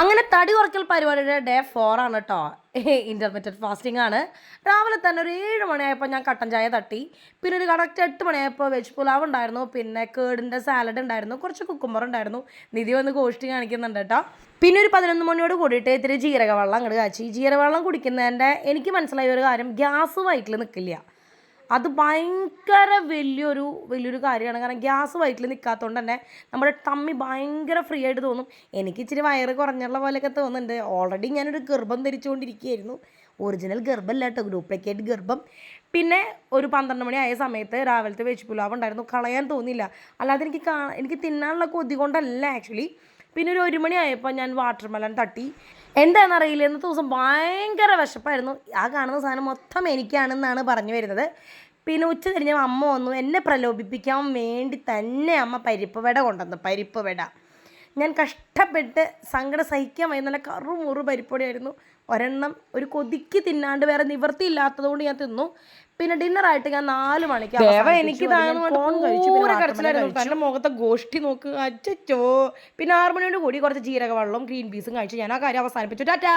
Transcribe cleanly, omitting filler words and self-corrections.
അങ്ങനെ തടി കുറയ്ക്കൽ പരിപാടിയുടെ ഡേ 4 ആണ് കേട്ടോ. ഇൻ്റർമീഡിയറ്റ് ഫാസ്റ്റിംഗ് ആണ്. രാവിലെ തന്നെ ഒരു 7 മണിയായപ്പോൾ ഞാൻ കട്ടൻ ചായ തട്ടി. പിന്നെ ഒരു കറക്റ്റ് 8 മണിയായപ്പോൾ വെജ് പുലാവ് ഉണ്ടായിരുന്നു. പിന്നെ കേടിൻ്റെ സാലഡ് ഉണ്ടായിരുന്നു. കുറച്ച് കുക്കുമ്പർ ഉണ്ടായിരുന്നു. നിധി വന്ന് ഗോഷ്ടി കാണിക്കുന്നുണ്ട് കേട്ടോ. പിന്നെ ഒരു 11 മണിയോട് കൂടിയിട്ട് ഇത്തിരി ജീരക വെള്ളം അങ്ങോട്ട് കാച്ചി. ജീരകവെള്ളം കുടിക്കുന്നതിൻ്റെ എനിക്ക് മനസ്സിലായ ഒരു കാര്യം, ഗ്യാസ് വയറ്റിൽ നിൽക്കില്ല. അത് ഭയങ്കര വലിയൊരു കാര്യമാണ്. കാരണം ഗ്യാസ് വയറ്റിൽ നിൽക്കാത്തതുകൊണ്ട് തന്നെ നമ്മുടെ ടമ്മി ഭയങ്കര ഫ്രീ ആയിട്ട് തോന്നും. എനിക്ക് ഇച്ചിരി വയറ് കുറഞ്ഞുള്ള പോലെയൊക്കെ തോന്നുന്നുണ്ട്. ഓൾറെഡി ഞാനൊരു ഗർഭം ധരിച്ചുകൊണ്ടിരിക്കുകയായിരുന്നു. ഒറിജിനൽ ഗർഭമല്ല കേട്ടോ, ഡ്യൂപ്ലിക്കേറ്റ് ഗർഭം. പിന്നെ ഒരു 12 മണി ആയ സമയത്ത് രാവിലത്തെ വെജ് പുലാവ് ഉണ്ടായിരുന്നു. കളയാൻ തോന്നിയില്ല. അല്ലാതെ എനിക്ക് തിന്നാനുള്ള കൊതി കൊണ്ടല്ല ആക്ച്വലി. പിന്നെ ഒരു 1 മണി ആയപ്പോൾ ഞാൻ വാട്ടർ മെലൺ തട്ടി. എന്താണെന്നറിയില്ല, ഇന്നത്തെ ദിവസം ഭയങ്കര വിശപ്പായിരുന്നു. ആ കാണുന്ന സാധനം മൊത്തം എനിക്കാണെന്നാണ് പറഞ്ഞു വരുന്നത്. പിന്നെ ഉച്ച തിരിഞ്ഞ അമ്മ വന്നു. എന്നെ പ്രലോഭിപ്പിക്കാൻ വേണ്ടി തന്നെ അമ്മ പരിപ്പ് വട കൊണ്ടുവന്നു. പരിപ്പ് വട ഞാൻ കഷ്ടപ്പെട്ട് സങ്കടം സഹിക്കാൻ വയ്യ. നല്ല കറുമുറു പരിപ്പൊടിയായിരുന്നു. ഒരെണ്ണം ഒരു കൊതിക്ക് തിന്നാണ്ട് വേറെ നിവൃത്തിയില്ലാത്തത് കൊണ്ട് ഞാൻ തിന്നു. പിന്നെ ഡിന്നറായിട്ട് ഞാൻ 4 മണിക്ക് എനിക്ക് തൻ്റെ മുഖത്തെ ഗോഷ്ടി നോക്ക് അച്ചോ. പിന്നെ 6 മണിയോട് കൂടി കുറച്ച് ജീരക വെള്ളവും ഗ്രീൻ പീസും കഴിച്ച് ഞാൻ ആ കാര്യം അവസാനിപ്പിച്ചു. ടാറ്റാ.